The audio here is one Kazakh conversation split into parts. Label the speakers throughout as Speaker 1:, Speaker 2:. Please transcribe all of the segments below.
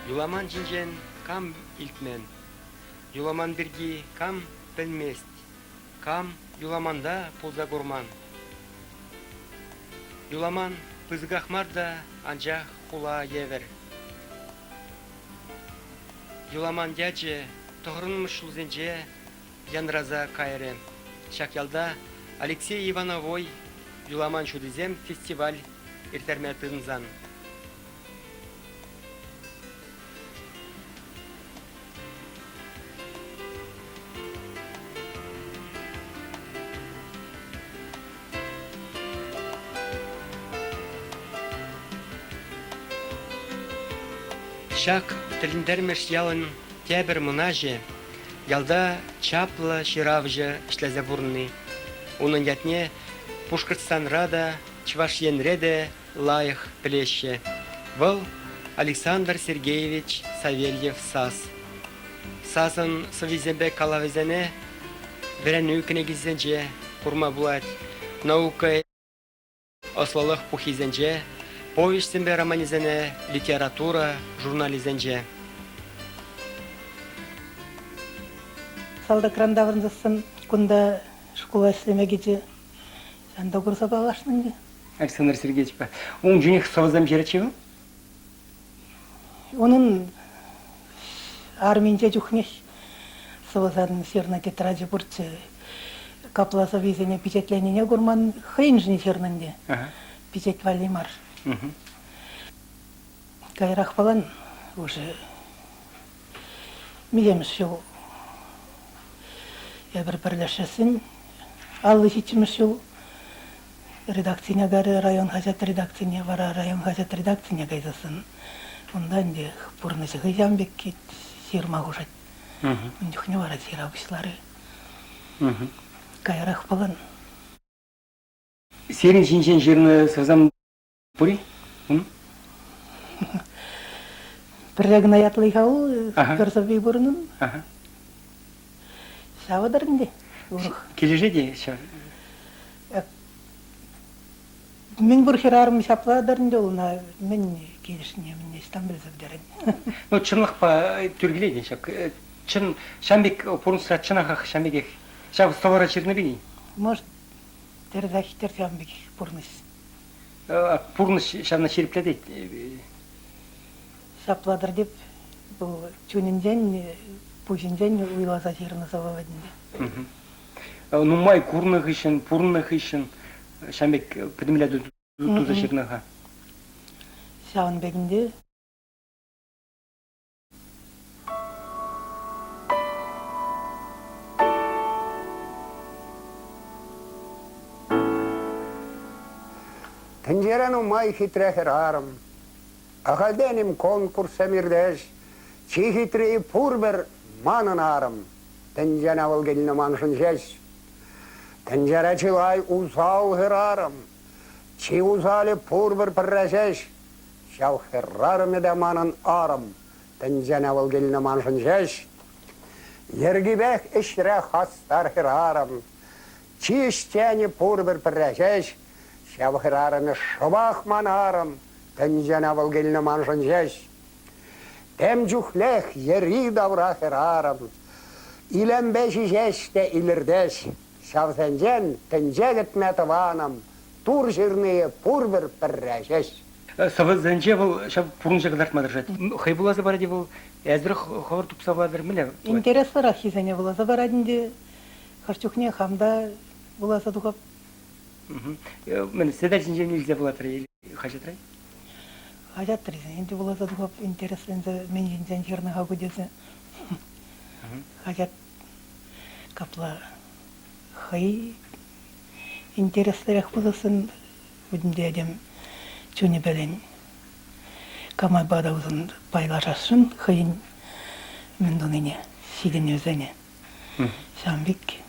Speaker 1: Юламан жинжен кам илтмен. Юламан бірге кам білмест. Кам юламанда пулза гурман. Юламан пызгахмарда анжақ хула евер. Юламан дяче тоғырынмышыл зенже янраза кайры. Шакялда Алексей Ивановой Юламан шудызем фестиваль иртерме тынзан. Шак тіліндермеш ялын тәбір мұнаже, ялда чаплы ширавжы ішләзе бұрны. Оның ятне Пушкыртстан рада, Чвашьен реде лайық плеще. Бұл Александр Сергеевич Савельев Сас. Сасын сывизембе калавизене бірін өкінегізенже құрма бұлад. Наука ослалық пухизенже, повестімбе романизене, литература, журнализенже.
Speaker 2: Салда крандаврын засын, күнда школа істемегеде, жанда көрса бағашның де.
Speaker 3: Александр Сергеевич, он жених совазам жеречеві?
Speaker 2: Onun armince juhneş совазан серна тетради бурцы капласа визене печатленіне гурман хринжни сернінде. Печать валимар. Кайрах палан уже милеміз шоу. Я бірләшесін аллы житіміз шоу. Редакцияне гары район хажат редакцияне вара район хажат редакцияне гайзасын. Ондан де пурнысы гайзамбек кет сирма гужат. Үндюхне вара сира бұшлары. Кайрах палан.
Speaker 3: Серин жинжен жеріні совазам бұри?
Speaker 2: Бірлігін аятлы хау, көрсөбей бұрынын. Шавадарынде.
Speaker 3: Кележе де шав?
Speaker 2: Мен бір херарым шапладарынде олына мен келешіне мен Стамбул зәбдерін.
Speaker 3: Ну, чынлық па түргілейді шак. Чын Шамбек пұрынсыра чынақақ Шамбек шав стовара черні бейін?
Speaker 2: Может, терзахитер Шамбек пұрныс.
Speaker 3: Пұрныс шавна шеріплі дейді?
Speaker 2: Шапладар деп, бұл чөнінден, пұжынден уйласа жеріні зававадынде.
Speaker 3: Ну, май курнық ішін, пұрнық ішін Шамбек підімледі тұза шерініға?
Speaker 2: Шавын бәгінде.
Speaker 4: Тенджерену май хитрехер арам. Ахалденим конкурс эмирдеш. Чи хитрей пурбер манын арам. Тенджена валгеліні маншын жеш. Тенджере чилай узал херарам. Чи узали пурбер піррешеш. Шау херарам еде манын арам. Тенджена валгеліні маншын жеш. Ергибех ішре хастар херарам. Чи іштені пурбер піррешеш. Шау херарам шабах манарам. Тенджена валгеліні маншын жеш. Тем жүхлех ери давра херарам. Илем беші жеште илірдеш. Шавсенжен тенджегет метаванам. Тур жирные пурбер піррешеш.
Speaker 3: Совазанже бұл шав пұрынжа қадартмадыр жат. Хай бұлазы бар де бұл әзір ховар тұпса бағадыр мүлі?
Speaker 2: Интерес бар ахизане бұлазы бар адынде. Харчухне хамда бұлазы дұғап.
Speaker 3: Мен седар жинжен үлзе бұлатыр, хажатрай?
Speaker 2: Хажатрай, енді бұлазы дұғап интересленді мен жинжен жерніға көдесі. Хажат капла хай интереслерек бұласын өдінде әдем чуни белен камай бадаузын байлашасын хыйын мендонине сиден өзене Шамбек.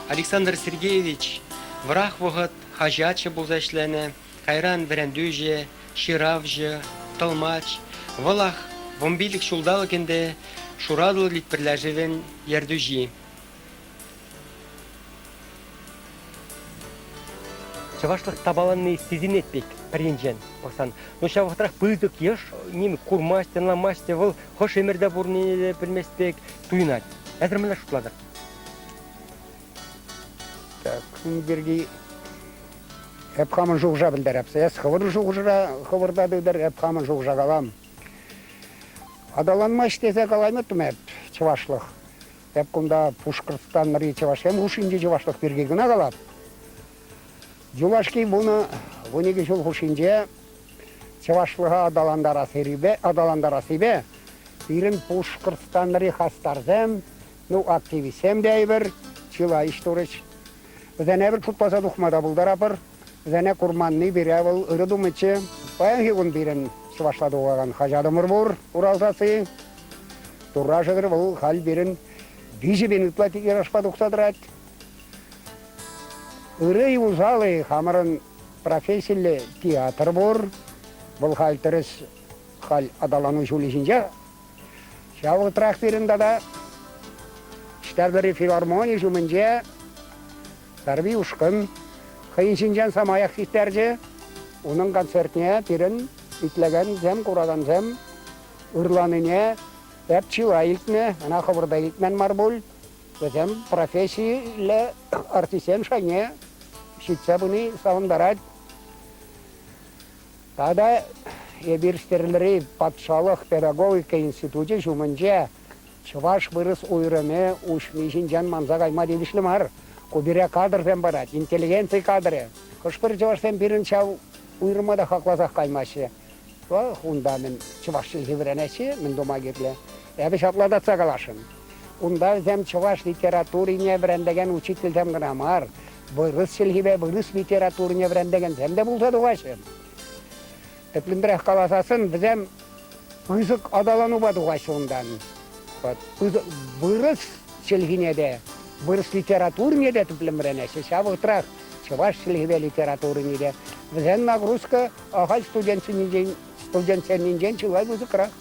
Speaker 1: Александр Сергеевич враг вогат хажачы булзашләне, кайран берәндүже, ширавжы, толмач, валах вомбилик шулдалыкенде шурадыл литперләжевен ярдүжи.
Speaker 3: Чавашлык табаланны сезин этпек паренжен. Баксан, ну шавахтрах пыздык еш, ними курмасте, ламасте, вол хош эмерде бурни билместек туйнат. Әзер менә шутладык.
Speaker 4: Так, берги hep hamın жуғжа білдіріпсі. Ес хывырда дедір, hep hamın жуғжа қалам. Адаланма іштесе қалайны түмәп, чывашлық. Hep күнда Пушкырстан ныры чываш, hem хушинде чывашлық берге гына қалап. Жулашки бұны, бұнеге жыл хушинде чывашлыға адаландара себе, бірін Пушкырстан ныры хастарзем, ну активисем дәйбір, чыла іштурыш. Зәне бір құтпаса дұқмада бұлдарапыр, зәне құрманны бере бұл ұрыдымычы, баянғы күн бірін чывашлады оған хажадымыр бұр, уралзасы. Турра жығыр бұл хал бірін бейжі бен ұтлаты ерашпа дұқсадырат. Үрі ұзалы хамырын профессиялы театр бұр, бұл хал түріс хал адалану жулешінже. Шауы тұрақ бірін дада, штәрбірі филармония жүмінже, Тарби ушқын, қиыншынжан самаяқ сеттерже, оның концертіне бірін үтлеген зәм, құрадан зәм, ұрланыне, әп чила илтіне, ана қыбырда илтмен мар бұл, зәм профессиялы артисен шайне, шитсе бұны сауындарад. Тада ебірстерлері патшалық педагогика институты жүмінже, Чываш бұрыс ойрыны ұшмешін манза қайма дедішлі мар. Кубире кадрден барат, интеллигенция кадры. Кышпыр чываштен бірін чау уйрымада хақлазақ қаймашы. Онда мен чывашчы хевренесі, мен дома керлі. Әбі шатладатса қалашын. Онда зәм чываш литературине бірендеген учитель зәм грамар. Бұрыс сілхебе, бұрыс литературине бірендеген зәм де бұлса дуғашын. Тіпліндірек қаласасын бізем бұзық адалану ба дуғашы ондан. Бұрыс сілхіне де. Бұрыс литературне де түпліміренесі, шабы ұтырақ, чываш сілгібе литературне де. Візен нагрузка ағал студентсеннен чылай бұзықырақ.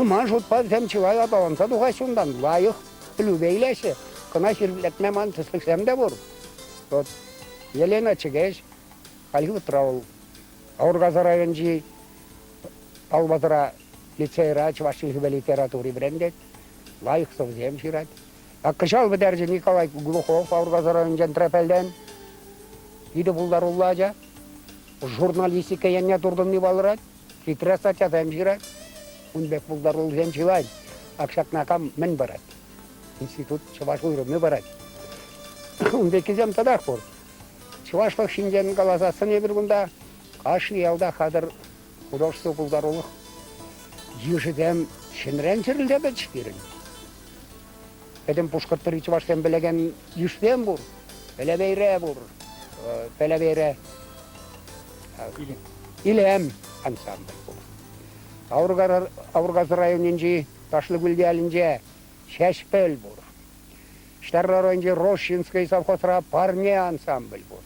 Speaker 4: Ман жұтпа зәм чылай адаланса дұға шындан, лайық білубейлесі. Қына шербілетме ман түсліксем де бұр. Елена Чегеш, қалғы ұтырауыл. Аурғазы районжи, Албазыра лицейра чываш сілгібе литературы бірендет. Лайық совзем шират. Аккышал бідерже Николай Глухов, Аурғазы районжан трәпелден. Иді бұлдар ұллажа. Журналистика енне тұрдым не балырат. Хитрес атят әмжират. Үнбек бұлдар ұл земшилай. Акшакнакам мен барат. Институт Чываш ұйрымны барат. Үнбекі зем тадақ бұр. Чывашлық шинжен қаласасын ебір күнда. Қашы елда қадыр художество бұлдар ұлық. Ежідем шинрен жүрілде бәтшкерін. Эдем Пушкыртыры Чываштен білеген юштен бұр, пелебейре бұр, пелебейре илем ансамбль бұр. Аурғазы районынжи Ташлыгүлде әлінже Шәшпел бұр. Штарлы районжи Рощинский совхозра Парне ансамбль бұр.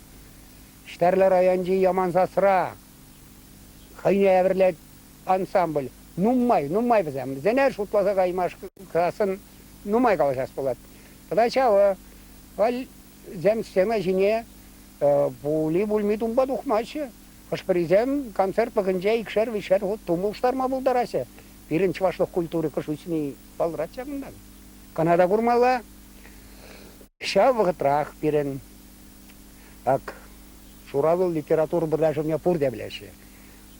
Speaker 4: Штарлы районжи Ямансасыра Хайне әвірлет ансамбль. Нумай бізем. Зенер шутласа қаймаш қасын Нумай қалашас болады. Тада чауы, ал зәм стена жіне бұлми тұмба дұқмашы. Қышпыризем концерт бұғынжа икшер-вишер тұмылштарма бұлдарасы. Бірін чывашлық культуры қыш үсіне балырат жағындан. Канада құрмала, ша вғытрақ бірін шуралы литератур бірләжімне пұр дәбілеші.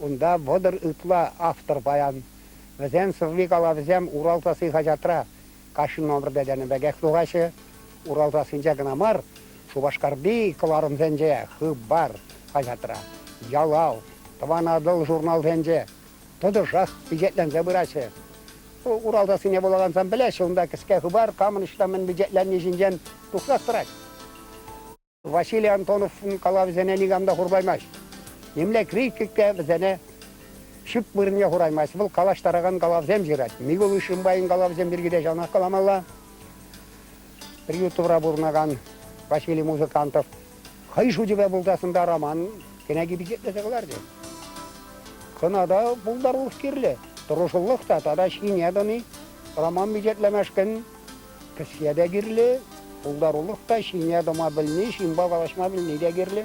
Speaker 4: Онда водыр ұтла автор баян. Візен сыввик ала візем Уралтасы хажатра. Кашын номерде дәні бәгәк тұғашы, Уралтасынжа гына мар, Шубашкарби кыларым зәнже, хып бар хажатра. Ялау, Таванадыл журнал зәнже, тұды жақ бюджетлензе бұрашы. Уралтасыне болағансам біләші, онда кіске хыбар, камын іштамын бюджетленне жинжен тұқсақтырак. Василий Антоновын қала візене нигамда құрбаймаш. Немле критикте візене шып бұрыне құраймас. Бұл қалаштараған қалавзем жират. Мигол Ишимбайын қалавзем біргеде жана қаламалла. Приютовра бурнаган Василий Музыкантов. Хайшу жібе бұлдасында роман кене gibi жетлесеғыларды. Кынада бұлдарлық керлі. Тұрушылық тада шинедіні роман бюджетлемешкен кіседе керлі. Бұлдарлық та шинедіма білні, шинба балашма білні де керлі.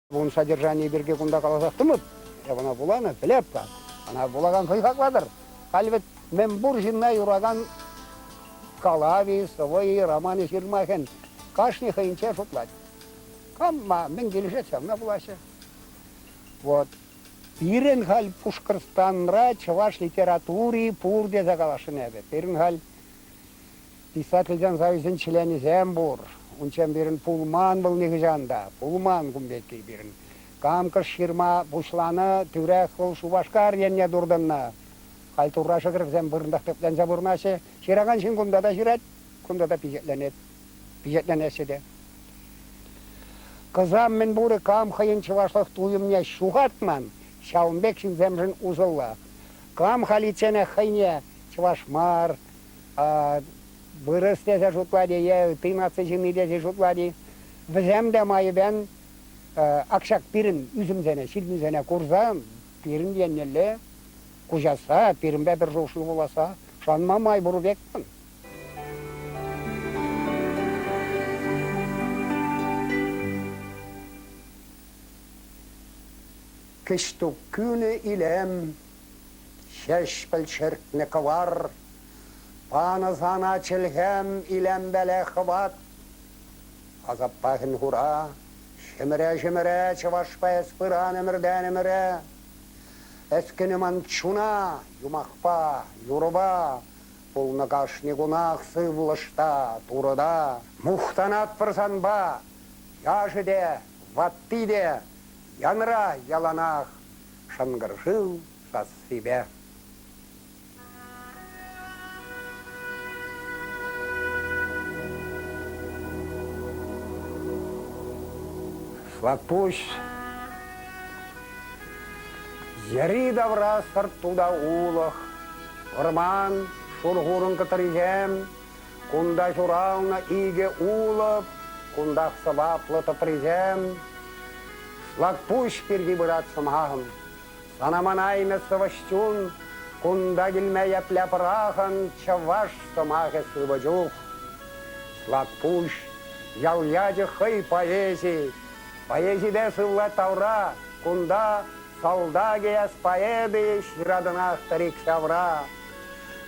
Speaker 4: Бұның содержание бірге күнда қаласақтымыд. Бұна бұланы білеп қа. Ана бұлаған қойқақладыр. Қалбет мен бұр жинна юраган Калави, Савой, романы жирмакен. Кашни хайынча шутлады. Камма мен келешетсем на булашы. Вот. Пирен халь Пушкарстанра чаваш литератури пурде загалашын ебе. Пирен халь писательден союзен члене зембур. Унчен бирен Пулман был негжанда. Пулман гумбетки бирен. Камкаш ширма бушланы түрек был Шубашкар енне дурдынна. Халь туррашы кіргізен бұрындақ төптен забурнашы. Шираган шин күмда да жирет, күмда да пижетленет. Пижетленесі де. Кызам мен буры кам хайын чывашлық туйымне шуғатман, шаумбек шин земжін узылла. Кам халицене хайне чывашмар, бұрыс дезе жұтлади, тыйнасы жыны дезе жұтлади. Віземде майы бен акшак пирін үзімзене, шилмізене курзам, пирін деннелі, кужаса, пирінбе бір жоқшыл боласа, шанма май бұры бекпін. Kıştuk günü ilem, şeşbel çerkne kavar, bana sana çilhem ilem bele xıvat. Azap bakın hura, şemire çavaşpa espıran emirden emire. Eskiniman çuna, yumakpa, yuruba, bulna kaşni günah sıvlaşta, turada. Muhtanat fırsanba, yaşıde, vattide, Янра яланах шангыржыл сас себе. Слакпуш Яри давра сартуда улах, Орман шургурын катыризем, Кунда журауна иге улап, Кундах сабаплыта призем, Лакпуш перги бырат самахын, санаманай мессаваштюн, кунда гильмея пляпрахан, чаваш самахе сываджух. Лакпуш яльяджи хай поэзии, поэзиде сывла тавра, кунда солдагия с поэды ширадынах тарик савра.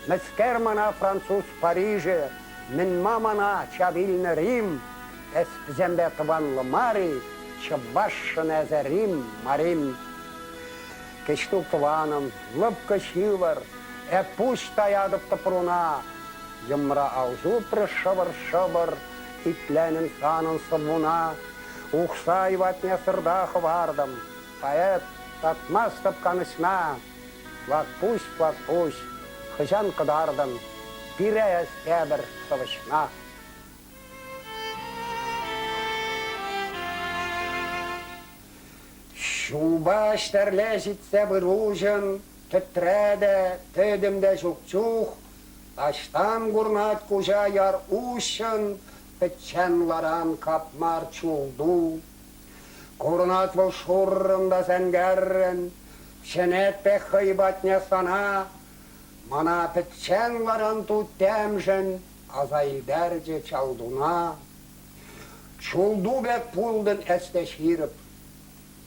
Speaker 4: Мескермана француз Париже, мен мамана чабильна Рим, эспзембе тванла Мари, Чабашшане за Рим, Марим. Кештук тваном, лыпка шивар, пушта ядып тапруна. Юмра аузу шабар, и тленен санын сабуна. Ухсай ватне сырдах вардам, поэт татмас тапканысна. Лакпуш, хыжан кыдардам, пирея стебір савышна. Шуба штерлежитсе бұружын, түттірәді, төдімді жүк-жүк, таштан гурнат кужа яр ушын, пітченларан капмар чулду. Гурнат бұл шуррында сәнгәрін, шенет пек хайбатне сана, мана пітченларан туттәмжін, азайлдәрже чалдуна. Чулду бек пулдын әсте ширіп,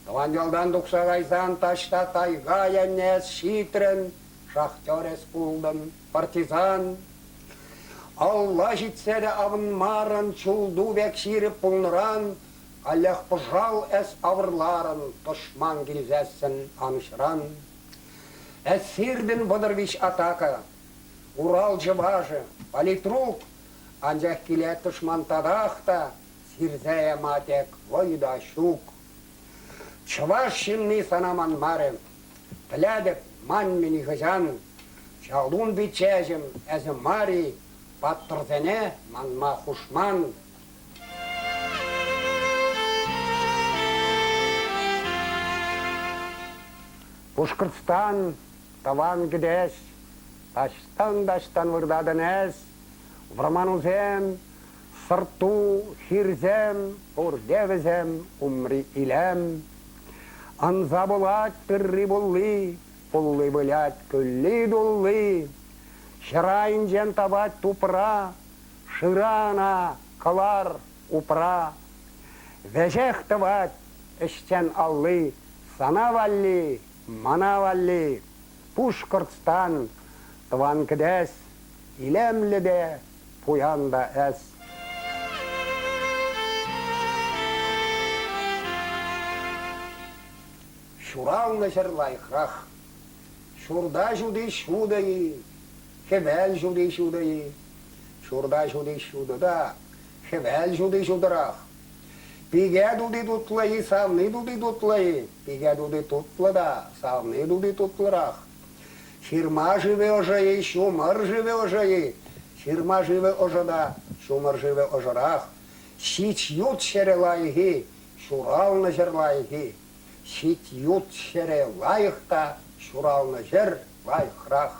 Speaker 4: Таванялдан дұқсағайсан ташта тайға еннес шитрін, шахтер пулдым, партизан. Алла житседе авын марын, чулду бек ширіп пулныран, аллах пұжал әс авырларын, тұшман келзәсін анышран. Әсірдің бұдырвиш атака, Урал жыважы, политрук, анжақ келе тұшман тадақта, сирзәе матек войда шук. Чавашинный санаман марем, Плядек ман мені гыжан, Чалдун бичежім әзі мари, Паттырзене манма хушман. Пушкырстан таван гідес, Таштан вырдадын әз, Враман узем, Сырту хирзем, урдевізем, умри илем. Анза болат пірри болли, болли болят көлли долли. Шырайын жен табат тупра, шырана калар упра. Вежех табат іштен аллы, сана валли, мана валли. Пушкыртстан тыван кідес, илемлі де, пуянда әс. Шуралны жырлайқрақ, шурда жуды шудайы, хевел жуды шудайы, шурда жуды шудыда, хевел жуды жудырақ. Пиге дуды тутлайы, савны дуды тутлайы, пиге дуды тутлада, савны дуды тутлырақ. Ширма живе ожайы, шумар живе ожайы, ширма живе ожада, шумар живе ожарах. Щит ют шерелайги, шуралны жырлайги. Щит ют шере лайықта, шуралны жыр лайықрақ.